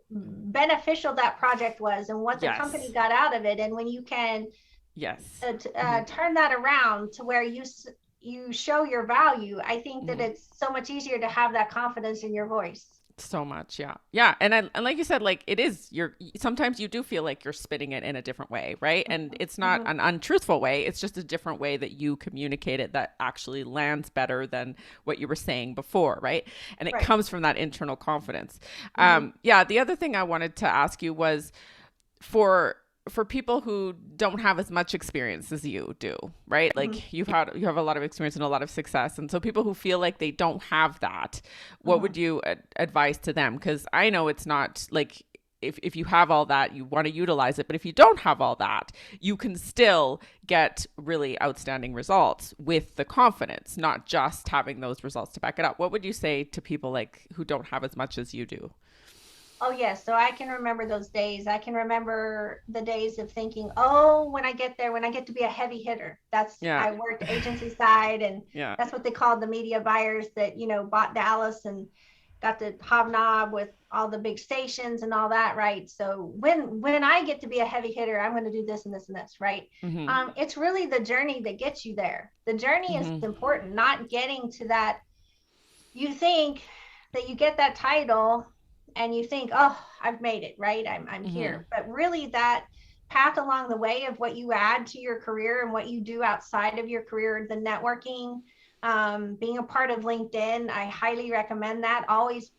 B: beneficial that project was and what the company
A: Yes.
B: got out of it. And when you can
A: Yes. Hmm.
B: turn that around to where you show your value, I think that
A: Hmm.
B: it's so much easier to have that confidence in your voice.
A: So much, yeah, yeah, and like you said, like it is. You're sometimes you do feel like you're spitting it in a different way, right? And it's not
B: Mhm.
A: an untruthful way. It's just a different way that you communicate it that actually lands better than what you were saying before, right? And it
B: Right.
A: comes from that internal confidence.
B: Mhm.
A: Yeah. The other thing I wanted to ask you was for people who don't have as much experience as you do, right?
B: Mhm.
A: Like you have a lot of experience and a lot of success, and so people who feel like they don't have that, what
B: Mhm.
A: would you advise to them? Because I know it's not like if you have all that, you want to utilize it, but if you don't have all that, you can still get really outstanding results with the confidence, not just having those results to back it up. What would you say to people like who don't have as much as you do?
B: Oh, yes. So I can remember those days. I can remember the days of thinking, oh, when I get there, when I get to be a heavy hitter,
A: Yeah.
B: I worked agency side, and
A: Yeah.
B: that's what they called the media buyers that, bought Dallas and got to hobnob with all the big stations and all that, right? So when I get to be a heavy hitter, I'm going to do this and this and this, right?
A: Mm-hmm.
B: It's really the journey that gets you there. The journey is
A: Mm-hmm.
B: important, not getting to that. You think that you get that title and you think, oh, I've made it, right? I'm
A: Mm-hmm.
B: here. But really, that path along the way of what you add to your career and what you do outside of your career, the networking, being a part of LinkedIn, I highly recommend that. Always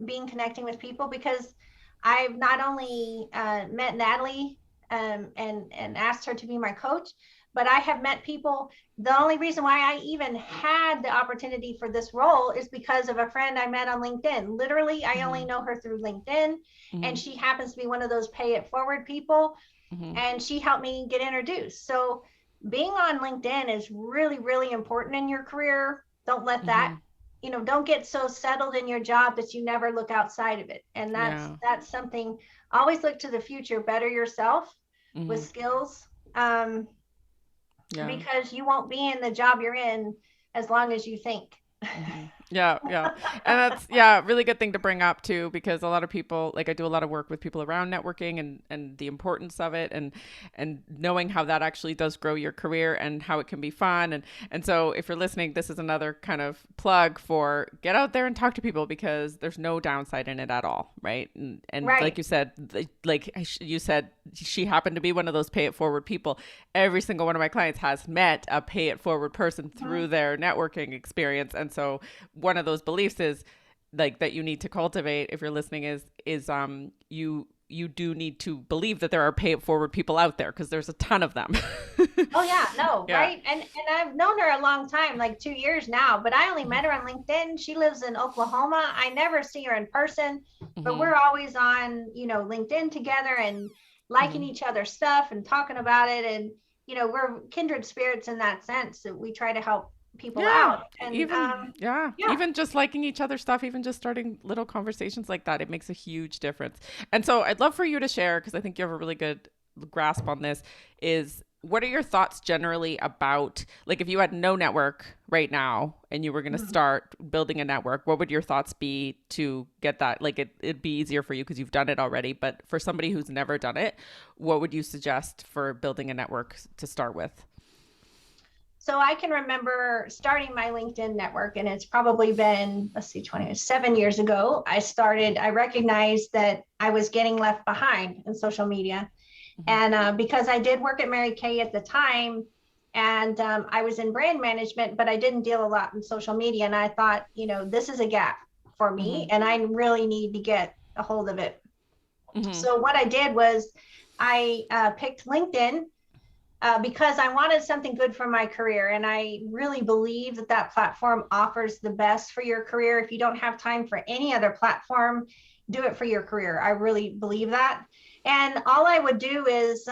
B: being connecting with people, because I've not only met Natalie, and asked her to be my coach, but I have met people. The only reason why I even had the opportunity for this role is because of a friend I met on LinkedIn. Literally, I only
A: Mm-hmm.
B: know her through LinkedIn, and
A: Mm-hmm.
B: she happens to be one of those pay it forward people,
A: Mm-hmm.
B: and she helped me get introduced. So being on LinkedIn is really, really important in your career. Don't let that,
A: Mm-hmm.
B: don't get so settled in your job that you never look outside of it. And that's
A: Yeah.
B: that's something. Always look to the future, better yourself with
A: Mm-hmm.
B: skills. Um,
A: Yeah.
B: because you won't be in the job you're in as long as you think.
A: Hmm. Yeah, yeah. And that's yeah, really good thing to bring up too, because a lot of people, like I do a lot of work with people around networking and the importance of it and knowing how that actually does grow your career and how it can be fun and so if you're listening, this is another kind of plug for get out there and talk to people because there's no downside in it at all, right? And like
B: Right.
A: you said, like you said, she happened to be one of those pay it forward people. Every single one of my clients has met a pay it forward person through
B: Mhm.
A: their networking experience. And so one of those beliefs is like that you need to cultivate if you're listening is you do need to believe that there are pay it forward people out there because there's a ton of them.
B: Oh yeah, no,
A: Yeah.
B: right. And I've known her a long time, like 2 years now, but I only met her on LinkedIn. She lives in Oklahoma. I never see her in person, but
A: Mm-hmm.
B: we're always on, LinkedIn together and liking
A: Mm-hmm.
B: each other's stuff and talking about it. And, we're kindred spirits in that sense that we try to help people
A: Yeah,
B: out. And
A: even yeah,
B: yeah.
A: even just liking each other's stuff, even just starting little conversations like that, it makes a huge difference. And so I'd love for you to share because I think you have a really good grasp on this is what are your thoughts generally about like if you had no network right now and you were going to
B: Mhm.
A: start building a network, what would your thoughts be to get that like it'd be easier for you because you've done it already, but for somebody who's never done it, what would you suggest for building a network to start with?
B: So I can remember starting my LinkedIn network, and it's probably been, let's see, 27 years ago. I recognized that I was getting left behind in social media.
A: Mm-hmm.
B: And because I did work at Mary Kay at the time, and I was in brand management, but I didn't deal a lot in social media. And I thought, this is a gap for
A: Mm-hmm.
B: me, and I really need to get a hold of it.
A: Mm-hmm.
B: So what I did was I picked LinkedIn because I wanted something good for my career. And I really believe that that platform offers the best for your career. If you don't have time for any other platform, do it for your career. I really believe that. And all I would do is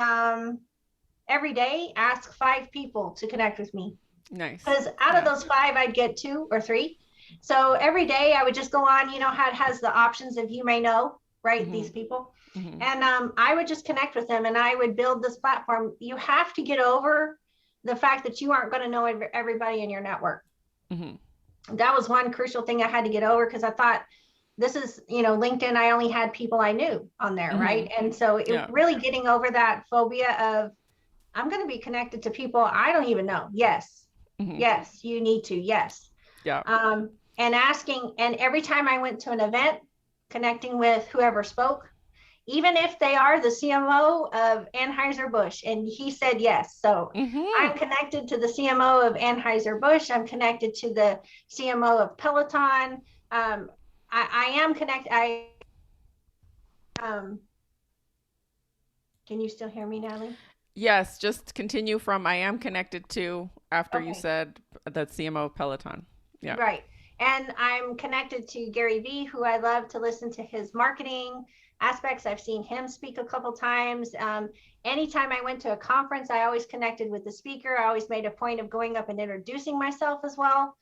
B: every day ask 5 people to connect with me.
A: Nice.
B: Because out of
A: Yeah.
B: those 5, I'd get 2 or 3. So every day I would just go on, how it has the options of you may know, right?
A: Mm-hmm.
B: These people.
A: Mm-hmm.
B: And I would just connect with them and I would build this platform. You have to get over the fact that you aren't going to know everybody in your network.
A: Mm-hmm.
B: That was one crucial thing I had to get over because I thought this is, LinkedIn, I only had people I knew on there,
A: Mm-hmm.
B: right? And so it
A: Yeah.
B: really getting over that phobia of I'm going to be connected to people I don't even know. Yes.
A: Mm-hmm.
B: Yes, you need to. Yes.
A: Yeah.
B: And asking, and every time I went to an event, connecting with whoever spoke, even if they are the CMO of Anheuser-Busch, and he said yes. So
A: Mm-hmm.
B: I'm connected to the CMO of Anheuser-Busch. I'm connected to the CMO of Peloton. I am connected. Um, can you still hear me, Natalie?
A: Yes, just continue from I am connected to after you
B: Okay.
A: said the CMO of Peloton. Yeah.
B: Right. And I'm connected to Gary Vee, who I love to listen to his marketing aspects. I've seen him speak a couple times. Anytime I went to a conference, I always connected with the speaker. I always made a point of going up and introducing myself as well.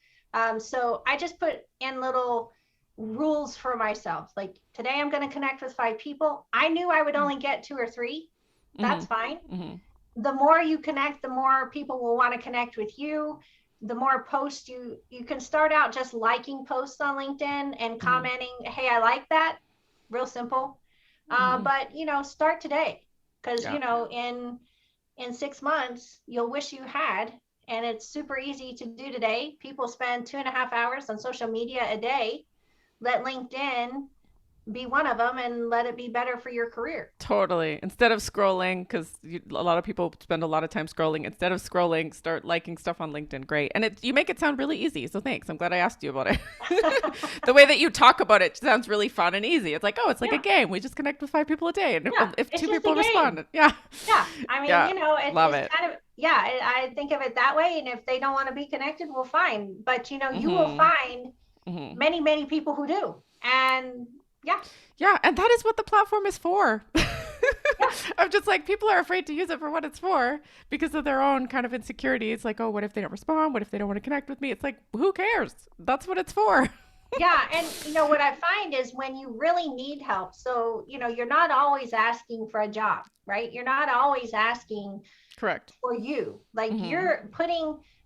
B: So I just put in little rules for myself. Like today, I'm going to connect with 5 people. I knew I would only get 2 or 3.
A: Mm-hmm.
B: That's fine.
A: Mm-hmm.
B: The more you connect, the more people will want to connect with you. The more posts you can start out just liking posts on LinkedIn and
A: Mm-hmm.
B: commenting, hey, I like that. Real simple.
A: Mm-hmm.
B: But start today because
A: Yeah.
B: in 6 months you'll wish you had. And it's super easy to do today. People spend 2.5 hours on social media a day. Let LinkedIn be one of them and let it be better for your career.
A: Totally. Instead of scrolling, because a lot of people spend a lot of time scrolling. Instead of scrolling, start liking stuff on LinkedIn. Great, and you make it sound really easy. So thanks. I'm glad I asked you about it. The way that you talk about it sounds really fun and easy. It's like, oh, it's like a
B: Yeah,
A: game. We just connect with 5 people a day, and
B: yeah,
A: if
B: it's
A: two
B: just a
A: people
B: game.
A: respond, yeah,
B: Yeah, I mean,
A: yeah,
B: you know,
A: love
B: it's
A: it.
B: kind of, yeah, I think of it that way. And if they don't want to be connected, well, fine. But, you know, you will
A: Mm-hmm.
B: find
A: Mm-hmm.
B: many, many people who do. And yeah,
A: Yeah, and that is what the platform is for.
B: yeah,
A: I'm just like, people are afraid to use it for what it's for because of their own kind of insecurities. Like, oh, what if they don't respond? What if they don't want to connect with me? It's like, who cares? That's what it's for.
B: yeah. And, you know, what I find is when you really need help. So, you know, you're not always asking for a job, right? You're not always asking
A: Correct.
B: for you. Like
A: Mm-hmm.
B: you're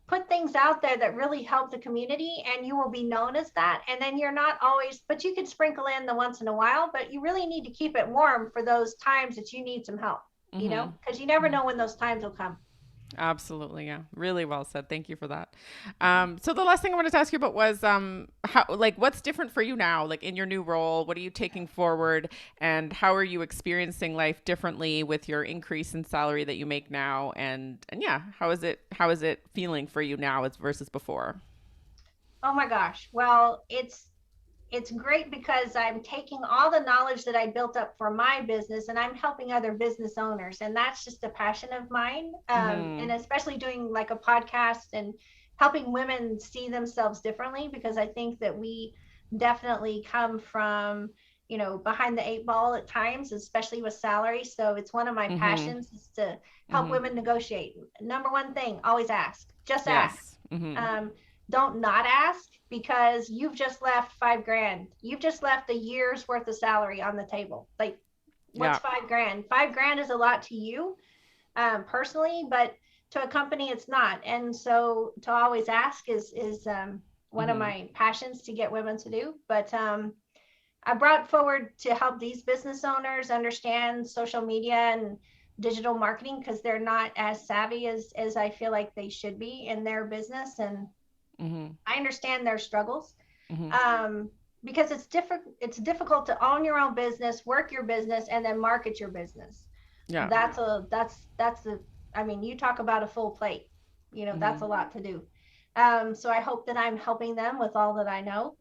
B: put things out there that really help the community and you will be known as that. And then you're not always, but you could sprinkle in the once in a while, but you really need to keep it warm for those times that you need some help, you
A: Mm-hmm.
B: know, because you never
A: Mm-hmm.
B: know when those times will come.
A: Absolutely, yeah. Really well said. Thank you for that. So the last thing I wanted to ask you about was how like what's different for you now, like in your new role? What are you taking forward, and how are you experiencing life differently with your increase in salary that you make now? And yeah, how is it feeling for you now as versus before?
B: Oh my gosh. Well, it's great because I'm taking all the knowledge that I built up for my business and I'm helping other business owners. And that's just a passion of mine.
A: Mm-hmm.
B: And especially doing like a podcast and helping women see themselves differently, because I think that we definitely come from, you know, behind the eight ball at times, especially with salary. So it's one of my
A: Mm-hmm.
B: passions is to help
A: Mm-hmm.
B: women negotiate. Number one thing, always ask, just ask.
A: Yes. Mm-hmm.
B: Um, don't not ask, because you've just left 5 grand. You've just left a year's worth of salary on the table. Like, what's
A: Yeah.
B: 5 grand? 5 grand is a lot to you, personally, but to a company, it's not. And so to always ask is one of
A: Mm-hmm.
B: my passions to get women to do. But I brought forward to help these business owners understand social media and digital marketing, because they're not as savvy as I feel like they should be in their business. And
A: Mm-hmm.
B: I understand their struggles,
A: Mm-hmm.
B: um, because it's difficult to own your own business, work your business, and then market your business.
A: Yeah.
B: That's a I mean, you talk about a full plate. You know,
A: Mm-hmm.
B: that's a lot to do. So I hope that I'm helping them with all that I know.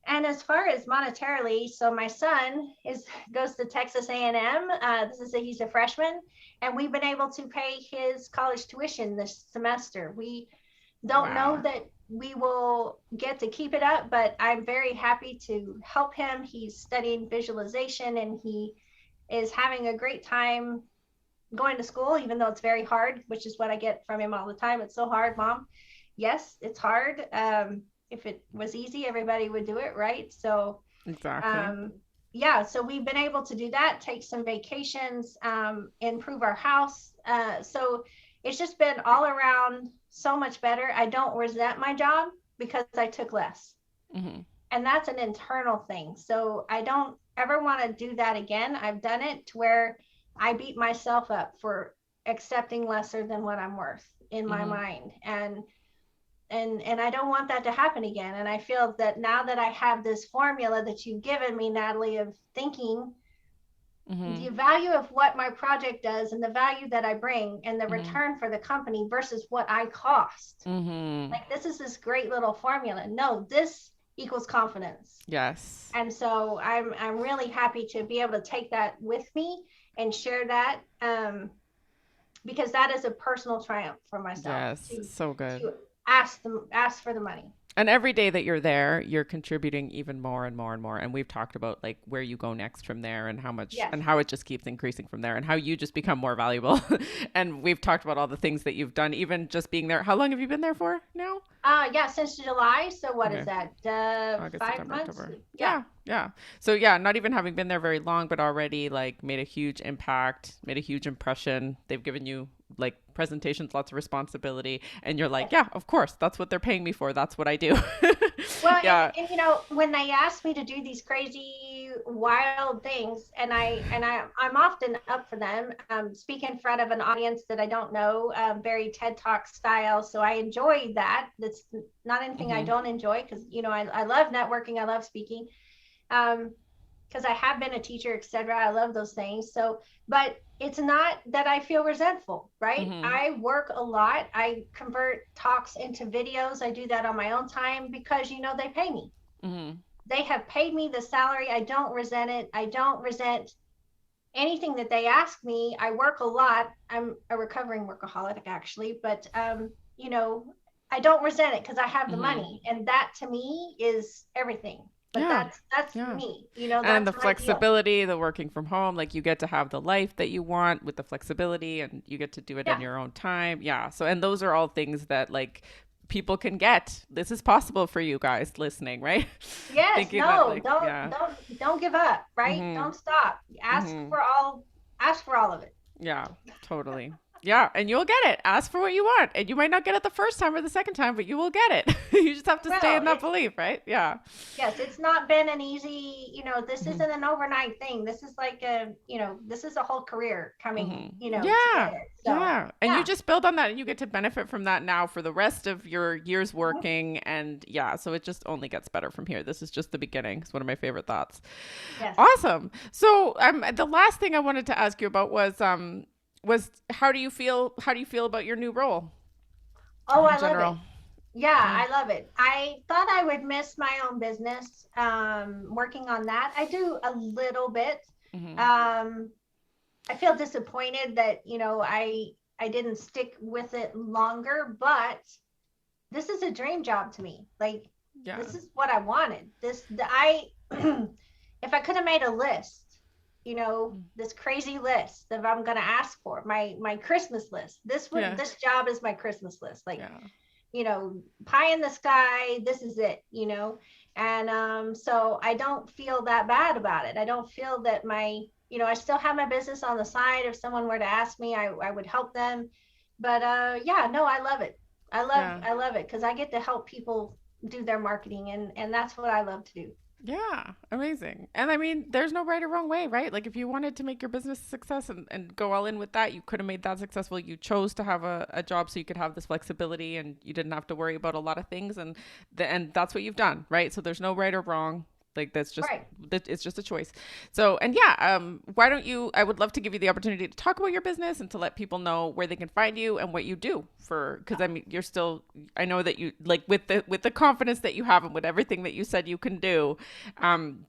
B: And as far as monetarily, so my son is goes to Texas A&M. He's a freshman, and we've been able to pay his college tuition this semester. We don't know
A: Wow.
B: that we will get to keep it up, but I'm very happy to help him. He's studying visualization and he is having a great time going to school, even though it's very hard, which is what I get from him all the time. It's so hard, mom. Yes, it's hard. If it was easy, everybody would do it, right? So,
A: Exactly.
B: um, yeah, so we've been able to do that, take some vacations, improve our house. So it's just been all around so much better. I don't resent my job because I took less.
A: Mm-hmm.
B: And that's an internal thing. So I don't ever want to do that again. I've done it to where I beat myself up for accepting lesser than what I'm worth in my
A: Mm-hmm.
B: mind. And I don't want that to happen again. And I feel that now that I have this formula that you've given me, Natalie, of thinking
A: Mm-hmm.
B: the value of what my project does and the value that I bring and the
A: Mm-hmm.
B: return for the company versus what I cost.
A: Mm-hmm.
B: Like, this is this great little formula. No, this equals confidence.
A: Yes.
B: And so I'm really happy to be able to take that with me and share that, because that is a personal triumph for myself
A: Yes.
B: to
A: So good.
B: ask for the money.
A: And every day that you're there, you're contributing even more and more and more. And we've talked about like where you go next from there and how much
B: Yes.
A: and how it just keeps increasing from there and how you just become more valuable. And we've talked about all the things that you've done, even just being there. How long have you been there for now?
B: Yeah, since July. So what is
A: Okay.
B: that?
A: August,
B: 5 months?
A: September, October.
B: Yeah.
A: Yeah, yeah. So yeah, not even having been there very long, but already like made a huge impact, made a huge impression. They've given you like presentations, lots of responsibility, and you're like,
B: Yes.
A: yeah, of course, that's what they're paying me for. That's what I do.
B: Well,
A: Yeah.
B: and you know, when they ask me to do these crazy wild things, I'm often up for them. Speak in front of an audience that I don't know, very TED Talk style. So I enjoy that. That's not anything I
A: Hmm.
B: don't enjoy, because you know I love networking. I love speaking. Um, because I have been a teacher, etc. I love those things. So, but it's not that I feel resentful, right?
A: Mm-hmm.
B: I work a lot. I convert talks into videos. I do that on my own time because, they pay me.
A: Mm-hmm.
B: They have paid me the salary. I don't resent it. I don't resent anything that they ask me. I work a lot. I'm a recovering workaholic actually, but I don't resent it because I have the
A: Mm-hmm.
B: money, and that to me is everything. But
A: Yeah.
B: that's
A: Yeah.
B: me.
A: And
B: That's
A: the
B: my deal.
A: flexibility, the working from home, like you get to have the life that you want with the flexibility and you get to do it in
B: Yeah.
A: your own time. Yeah. So, and those are all things that like people can get. This is possible for you guys listening, right?
B: Yes.
A: Thinking that
B: No.
A: like,
B: Don't
A: yeah.
B: don't give up. Right.
A: Mhm.
B: Don't stop. Ask
A: Mhm.
B: for all. Ask for all of it.
A: Yeah, totally. Yeah, and you'll get it. Ask for what you want. And you might not get it the first time or the second time, but you will get it. You just have to stay
B: Well,
A: in that belief, right? Yeah.
B: yes, it's not been an easy, this
A: Hmm.
B: isn't an overnight thing. This is like this is a whole career
A: Hmm.
B: coming,
A: Yeah.
B: together. So,
A: Yeah. And you
B: yeah.
A: just build on that and you get to benefit from that now for the rest of your years working. And yeah, so it just only gets better from here. This is just the beginning. It's one of my favorite thoughts.
B: Yes.
A: Awesome. So the last thing I wanted to ask you about was how do you feel about your new role
B: Oh,
A: in
B: I love
A: general?
B: it. Yeah,
A: Yeah.
B: I love it. I thought I would miss my own business, working on that. I do a little bit.
A: Hmm.
B: Um, I feel disappointed that, I didn't stick with it longer, but this is a dream job to me. Like,
A: Yeah.
B: this is what I wanted. If I could have made a list, this crazy list that I'm going to ask for, my Christmas list.
A: Yeah.
B: This job is my Christmas list. Like,
A: Yeah.
B: pie in the sky, this is it. And so I don't feel that bad about it. I don't feel that I still have my business on the side. If someone were to ask me, I would help them. But yeah, no, I love it.
A: Yeah.
B: I love it because I get to help people do their marketing, and that's what I love to do.
A: Yeah, amazing. And I mean, there's no right or wrong way, right? Like if you wanted to make your business a success and go all in with that, you could have made that successful. You chose to have a job so you could have this flexibility and you didn't have to worry about a lot of things and that's what you've done, right? So there's no right or wrong. Like that's just
B: Right.
A: it's just a choice. So and yeah, why don't you? I would love to give you the opportunity to talk about your business and to let people know where they can find you and what you do for because I mean you're still I know that you like with the confidence that you have and with everything that you said you can do,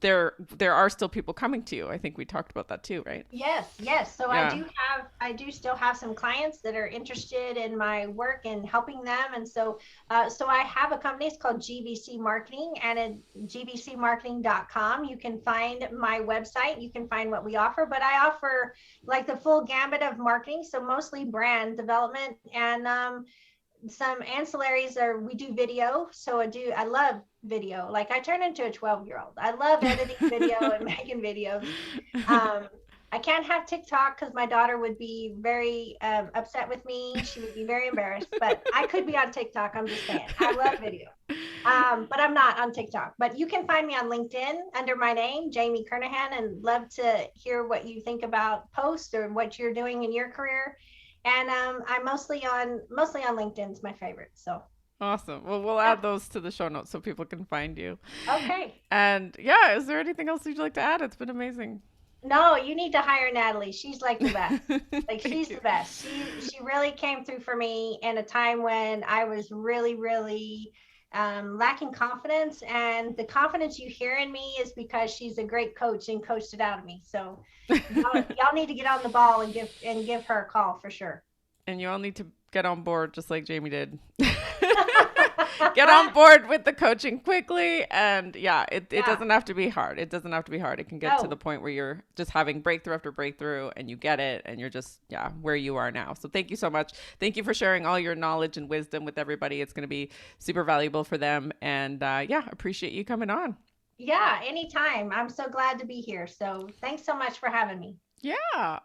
A: there are still people coming to you. I think we talked about that too, right?
B: Yes, yes. So
A: Yeah.
B: I do still have some clients that are interested in my work and helping them. And so, so I have a company. It's called GBC Marketing, and at gbcmarketing.com, you can find my website. You can find what we offer, but I offer like the full gambit of marketing. So mostly brand development and some ancillaries are we do video. So I love video. Like I turn into a 12-year-old. I love editing video and making videos. um, I can't have TikTok because my daughter would be very upset with me. She would be very embarrassed, but I could be on TikTok. I'm just saying I love video. But I'm not on TikTok. But you can find me on LinkedIn under my name, Jamie Kernahan, and love to hear what you think about posts or what you're doing in your career. And I'm mostly on LinkedIn is my favorite. So
A: Awesome. Well, we'll
B: yeah.
A: add those to the show notes so people can find you.
B: Okay.
A: And yeah, is there anything else you'd like to add? It's been amazing.
B: No, you need to hire Natalie. She's like the best. Like
A: Thank
B: she's
A: you.
B: the best. She really came through for me in a time when I was really, really lacking confidence. And the confidence you hear in me is because she's a great coach and coached it out of me. So y'all need to get on the ball and give her a call for sure.
A: And you all need to get on board just like Jamie did. Get on board with the coaching quickly. And yeah, it
B: Yeah.
A: doesn't have to be hard. It doesn't have to be hard. It can get to the
B: No.
A: point where you're just having breakthrough after breakthrough and you get it and you're just, yeah, where you are now. So thank you so much. Thank you for sharing all your knowledge and wisdom with everybody. It's going to be super valuable for them. And yeah, appreciate you coming on.
B: Yeah, anytime. I'm so glad to be here. So thanks so much for having me.
A: Yeah.